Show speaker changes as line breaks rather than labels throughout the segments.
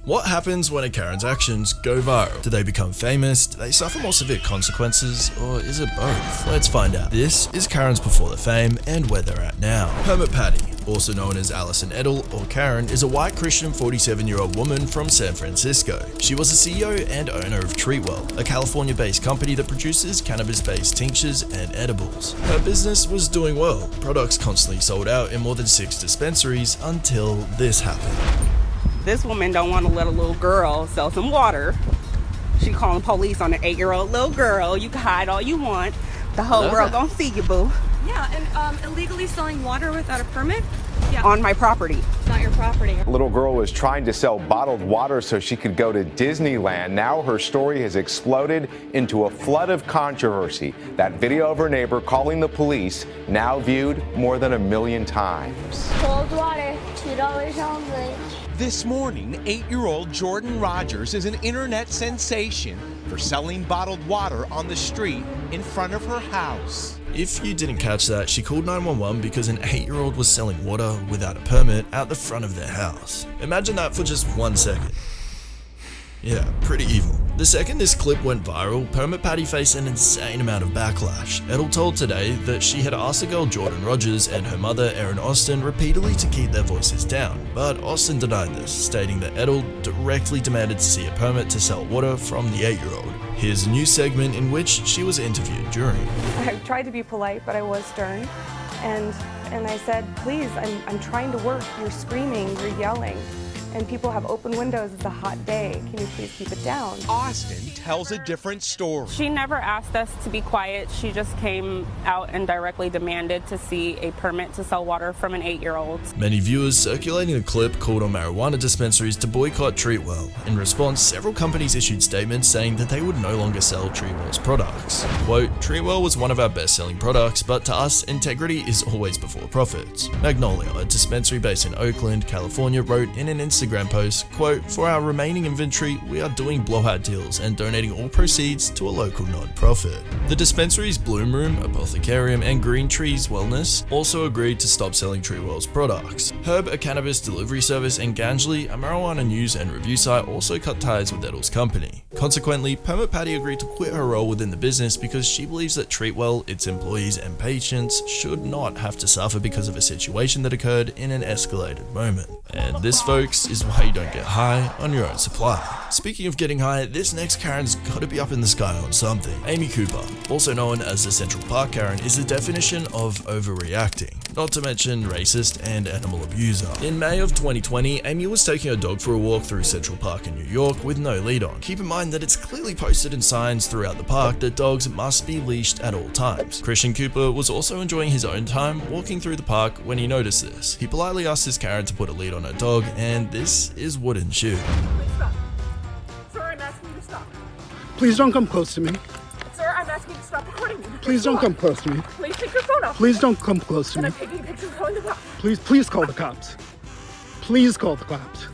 What happens when a Karen's actions go viral? Do they become famous? Do they suffer more severe consequences? Or is it both? Let's find out. This is Karen's before the fame and where they're at now. Hermit Patty, also known as Allison Edel or Karen, is a white Christian 47-year-old woman from San Francisco. She was the CEO and owner of Treatwell, a California-based company that produces cannabis-based tinctures and edibles. Her business was doing well. Products constantly sold out in more than 6 dispensaries until this happened.
This woman don't want to let a little girl sell some water. She calling police on an 8-year-old little girl. You can hide all you want. The whole world gonna see you, boo.
Yeah, and illegally selling water without a permit? Yeah.
On my property.
Not your property.
A little girl was trying to sell bottled water so she could go to Disneyland. Now her story has exploded into a flood of controversy. That video of her neighbor calling the police now viewed more than 1 million times.
Cold water, $2 only.
This morning, 8-year-old Jordan Rogers is an internet sensation for selling bottled water on the street in front of her house.
If you didn't catch that, she called 911 because an 8-year-old was selling water without a permit out the front of their house. Imagine that for just 1 second. Yeah, pretty evil. The second this clip went viral, Permit Patty faced an insane amount of backlash. Edel told Today that she had asked the girl Jordan Rogers and her mother Erin Austin repeatedly to keep their voices down, but Austin denied this, stating that Edel directly demanded to see a permit to sell water from the 8-year-old. Here's a new segment in which she was interviewed during.
I tried to be polite, but I was stern, and I said, please, I'm trying to work, you're screaming, you're yelling. And people have open windows, it's a hot day. Can you please keep it down?
Austin tells a different story.
She never asked us to be quiet. She just came out and directly demanded to see a permit to sell water from an 8-year-old.
Many viewers circulating the clip called on marijuana dispensaries to boycott Treatwell. In response, several companies issued statements saying that they would no longer sell Treatwell's products. Quote, Treatwell was one of our best-selling products, but to us, integrity is always before profits. Magnolia, a dispensary based in Oakland, California, wrote in an Instagram post, quote, for our remaining inventory, we are doing blowout deals and donating all proceeds to a local non-profit. The dispensaries Bloom Room, Apothecarium, and Green Trees Wellness also agreed to stop selling Treatwell's products. Herb, a cannabis delivery service, and Ganjli, a marijuana news and review site, also cut ties with Edel's company. Consequently, Permit Patty agreed to quit her role within the business because she believes that Treatwell, its employees, and patients should not have to suffer because of a situation that occurred in an escalated moment. And this, folks, is why you don't get high on your own supply. Speaking of getting high, this next Karen's gotta be up in the sky on something. Amy Cooper, also known as the Central Park Karen, is the definition of overreacting, not to mention racist and animal abuser. In May of 2020, Amy was taking her dog for a walk through Central Park in New York with no lead on. Keep in mind that it's clearly posted in signs throughout the park that dogs must be leashed at all times. Christian Cooper was also enjoying his own time walking through the park when he noticed this. He politely asked his Karen to put a lead on her dog, and this is what ensued.
Please stop. Sir, I'm asking you to stop.
Please don't come close to me.
Sir, I'm asking you to stop recording me.
Please don't come close to me.
Please take your phone off.
Please don't come close to
And
me.
I'm taking pictures calling the cops.
Please call the cops. Please call the cops.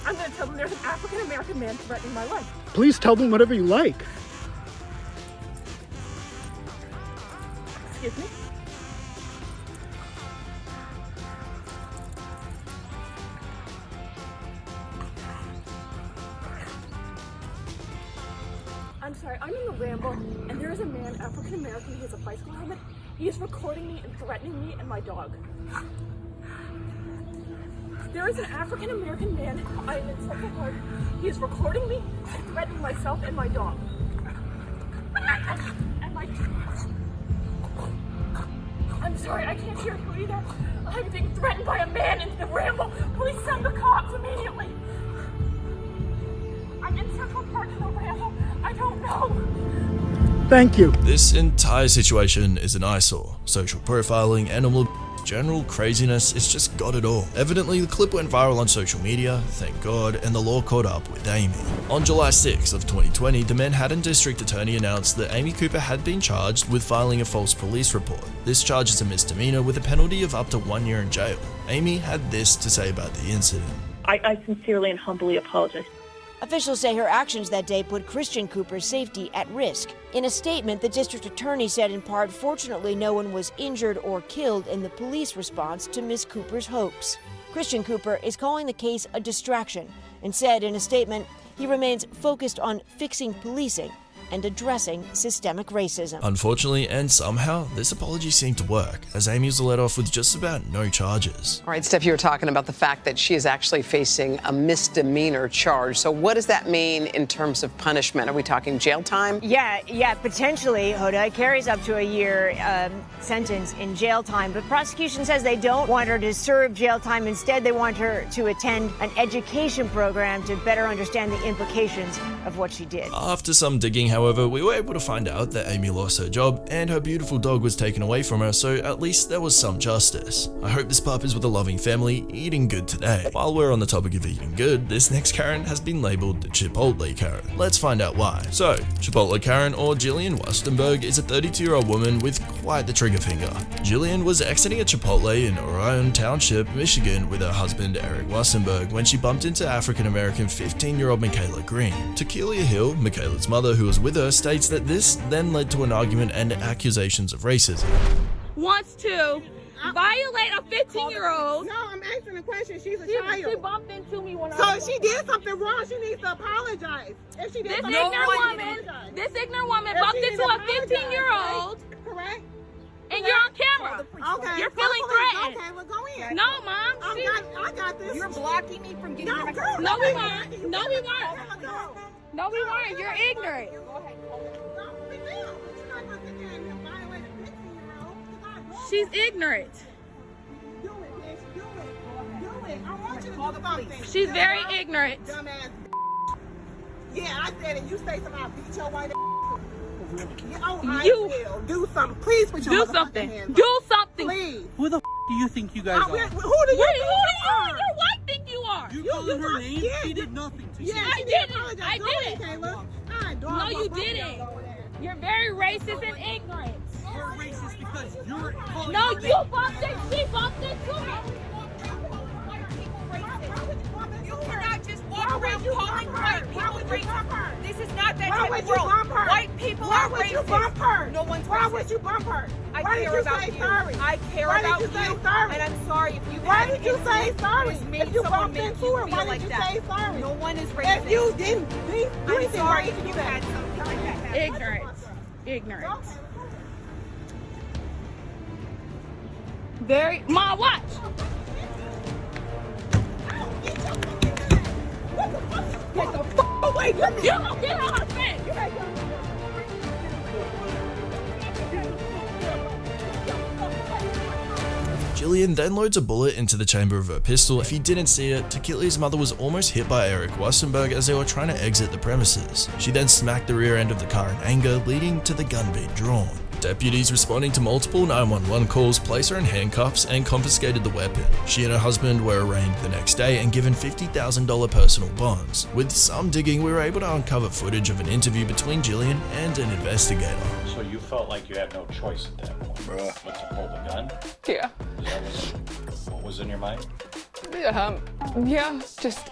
I'm going to tell them there's an African-American man threatening my life.
Please tell them whatever you like.
Excuse me? I'm sorry, I'm in the Ramble, and there is a man, African-American, he has a bicycle helmet. He is recording me and threatening me and my dog. There is an African-American man, I am in Central Park. He is recording me and threatening myself and my dog. And my... I'm sorry, I can't hear you either. I'm being threatened by a man in the Ramble. Please send the cops immediately. I'm in Central Park in the Ramble. I don't know.
Thank you.
This entire situation is an eyesore. Social profiling, animal general craziness, it's just got it all. Evidently, the clip went viral on social media, thank God, and the law caught up with Amy. On July 6 of 2020, the Manhattan District Attorney announced that Amy Cooper had been charged with filing a false police report. This charge is a misdemeanor with a penalty of up to 1 year in jail. Amy had this to say about the incident.
I sincerely and humbly apologize.
Officials say her actions that day put Christian Cooper's safety at risk. In a statement, the district attorney said in part, fortunately no one was injured or killed in the police response to Ms. Cooper's hoax. Christian Cooper is calling the case a distraction and said in a statement he remains focused on fixing policing and addressing systemic racism.
Unfortunately, and somehow, this apology seemed to work, as Amy was let off with just about no charges.
All right, Steph, you were talking about the fact that she is actually facing a misdemeanor charge. So what does that mean in terms of punishment? Are we talking jail time?
Yeah, potentially, Hoda. It carries up to a year sentence in jail time, but prosecution says they don't want her to serve jail time. Instead, they want her to attend an education program to better understand the implications of what she did.
After some digging, however, we were able to find out that Amy lost her job and her beautiful dog was taken away from her, so at least there was some justice. I hope this pup is with a loving family, eating good today. While we're on the topic of eating good, this next Karen has been labeled the Chipotle Karen. Let's find out why. So, Chipotle Karen, or Jillian Westenberg, is a 32-year-old woman with quite the trigger finger. Jillian was exiting a Chipotle in Orion Township, Michigan with her husband Eric Westenberg when she bumped into African-American 15-year-old Michaela Green. Tequila Hill, Michaela's mother who was with her, states that this then led to an argument and accusations of racism.
Wants to violate a 15-year-old.
No, I'm asking a question. She's a child.
She bumped into me when
So if she did something wrong, she needs to apologize. If she did
this
something
ignorant
wrong,
woman bumped into a 15-year-old.
Correct.
And you're on camera.
Okay.
You're feeling threatened.
Okay, well, go in.
No, Mom.
I got this.
You're blocking me from getting my
girl.
No, we weren't. No, we weren't. No, we weren't. You're ignorant. She's ignorant.
Do it, bitch. Do it. I want you to do something.
She's very ignorant.
Dumbass. Yeah, I said it. You say something, I'll beat your white ass. I will. Do something. Please put your
something.
hands up.
Do something.
Please.
Who the do you think you guys are?
Who do you
Your wife think you are.
You calling her name?
Yeah.
She did nothing to you.
Yeah,
I didn't. I didn't.
Caleb.
No, you didn't. You're very racist and ignorant.
You're racist because you're calling
No,
her
you
name.
bumped it. She bumped into me.
You cannot just walk around calling white people racist. This is not that type of world. White people are racist.
Why would you bump her?
No one's
Why
racist.
would you bump her?
I
Why
care
did you
about
say
you.
sorry?
I care
Why
about
did you say
you.
sorry?
And I'm sorry if you
Why
had
did you
an
say
incident
sorry?
that was made
If you
someone
bumped
make
into
you
her,
feel
why
like
did you
that.
say sorry?
No one is racist.
If you didn't do
I'm
anything
sorry
wrong,
if you had something like that.
Ignorant. Very. Ma, watch.
Get the fuck away from me!
You gonna get on her face.
Jillian then loads a bullet into the chamber of her pistol. If you didn't see it, Tequila's mother was almost hit by Eric Westenberg as they were trying to exit the premises. She then smacked the rear end of the car in anger, leading to the gun being drawn. Deputies responding to multiple 911 calls placed her in handcuffs and confiscated the weapon. She and her husband were arraigned the next day and given $50,000 personal bonds. With some digging, we were able to uncover footage of an interview between Jillian and an investigator.
So you felt like you had no choice at that point, but to pull the gun?
Yeah.
Is that what was in your mind?
Yeah, just,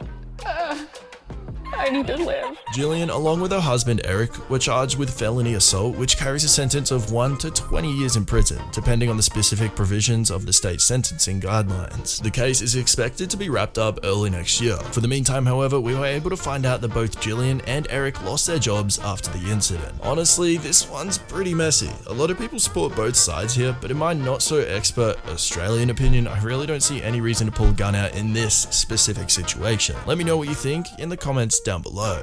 I need to live.
Jillian, along with her husband Eric, were charged with felony assault, which carries a sentence of 1 to 20 years in prison, depending on the specific provisions of the state sentencing guidelines. The case is expected to be wrapped up early next year. For the meantime, however, we were able to find out that both Jillian and Eric lost their jobs after the incident. Honestly, this one's pretty messy. A lot of people support both sides here, but in my not so expert Australian opinion, I really don't see any reason to pull a gun out in this specific situation. Let me know what you think in the comments down below.